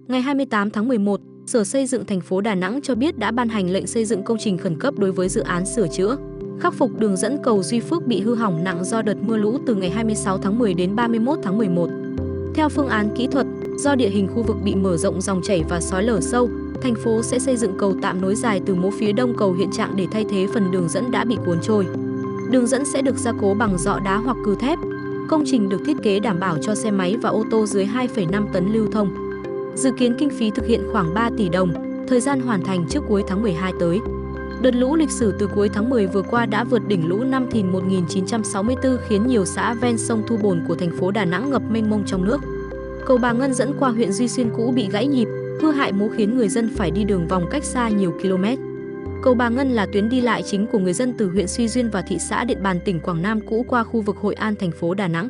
Ngày 28 tháng 11, Sở Xây dựng thành phố Đà Nẵng cho biết đã ban hành lệnh xây dựng công trình khẩn cấp đối với dự án sửa chữa, khắc phục đường dẫn cầu Duy Phước bị hư hỏng nặng do đợt mưa lũ từ ngày 26 tháng 10 đến 31 tháng 11. Theo phương án kỹ thuật, do địa hình khu vực bị mở rộng dòng chảy và xói lở sâu, thành phố sẽ xây dựng cầu tạm nối dài từ mố phía đông cầu hiện trạng để thay thế phần đường dẫn đã bị cuốn trôi. Đường dẫn sẽ được gia cố bằng dọ đá hoặc cừ thép. Công trình được thiết kế đảm bảo cho xe máy và ô tô dưới 2,5 tấn lưu thông. Dự kiến kinh phí thực hiện khoảng 3 tỷ đồng, thời gian hoàn thành trước cuối tháng 12 tới. Đợt lũ lịch sử từ cuối tháng 10 vừa qua đã vượt đỉnh lũ năm Thìn 1964 khiến nhiều xã ven sông Thu Bồn của thành phố Đà Nẵng ngập mênh mông trong nước. Cầu Bà Ngân dẫn qua huyện Duy Xuyên cũ bị gãy nhịp, hư hại mố khiến người dân phải đi đường vòng cách xa nhiều km. Cầu Bà Ngân là tuyến đi lại chính của người dân từ huyện Suy Duyên và thị xã Điện Bàn tỉnh Quảng Nam cũ qua khu vực Hội An thành phố Đà Nẵng.